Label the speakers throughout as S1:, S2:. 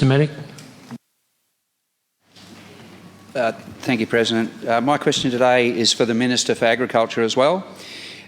S1: Medic.
S2: Thank you, President. My question today is for the Minister for Agriculture as well.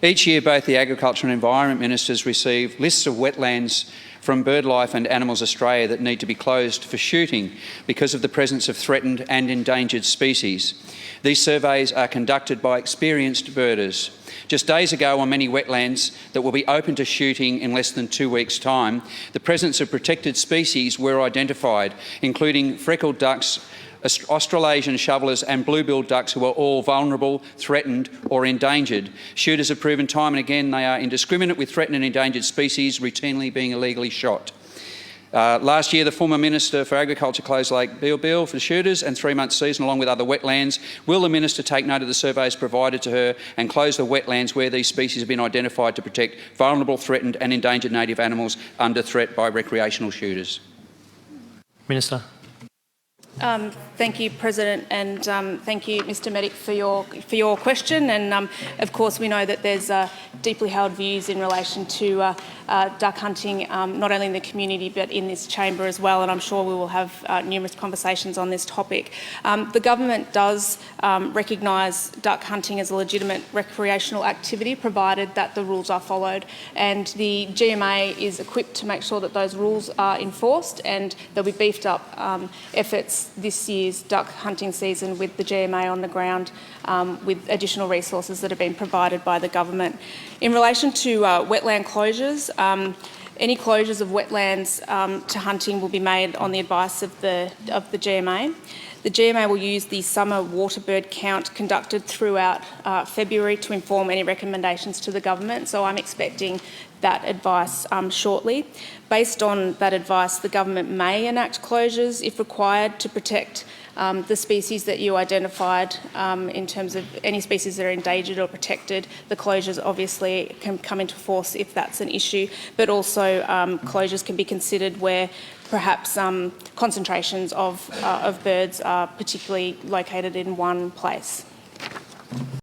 S2: Each year, both the Agriculture and Environment Ministers receive lists of wetlands from BirdLife and Animals Australia that need to be closed for shooting because of the presence of threatened and endangered species. These surveys are conducted by experienced birders. Just days ago, on many wetlands that will be open to shooting in less than 2 weeks' time, the presence of protected species were identified, including freckled ducks, Australasian shovelers and blue-billed ducks, who are all vulnerable, threatened or endangered. Shooters have proven time and again they are indiscriminate with threatened and endangered species routinely being illegally shot. Last year, the former Minister for Agriculture closed Lake Beale for shooters and 3-month season along with other wetlands. Will the Minister take note of the surveys provided to her and close the wetlands where these species have been identified to protect vulnerable, threatened and endangered native animals under threat by recreational shooters?
S1: Minister.
S3: Thank you, President, and thank you, Mr Medic, for your question. And of course, we know that there's deeply held views in relation to duck hunting, not only in the community but in this chamber as well. And I'm sure we will have numerous conversations on this topic. The government does recognise duck hunting as a legitimate recreational activity, provided that the rules are followed. And the GMA is equipped to make sure that those rules are enforced, and there'll be beefed up efforts this year's duck hunting season with the GMA on the ground, with additional resources that have been provided by the government. In relation to wetland closures, any closures of wetlands to hunting will be made on the advice of the GMA. The GMA will use the summer waterbird count conducted throughout February to inform any recommendations to the government, so I'm expecting that advice shortly. Based on that advice, the government may enact closures if required to protect the species that you identified. In terms of any species that are endangered or protected, the closures obviously can come into force if that's an issue, but also closures can be considered where perhaps concentrations of birds are particularly located in one place.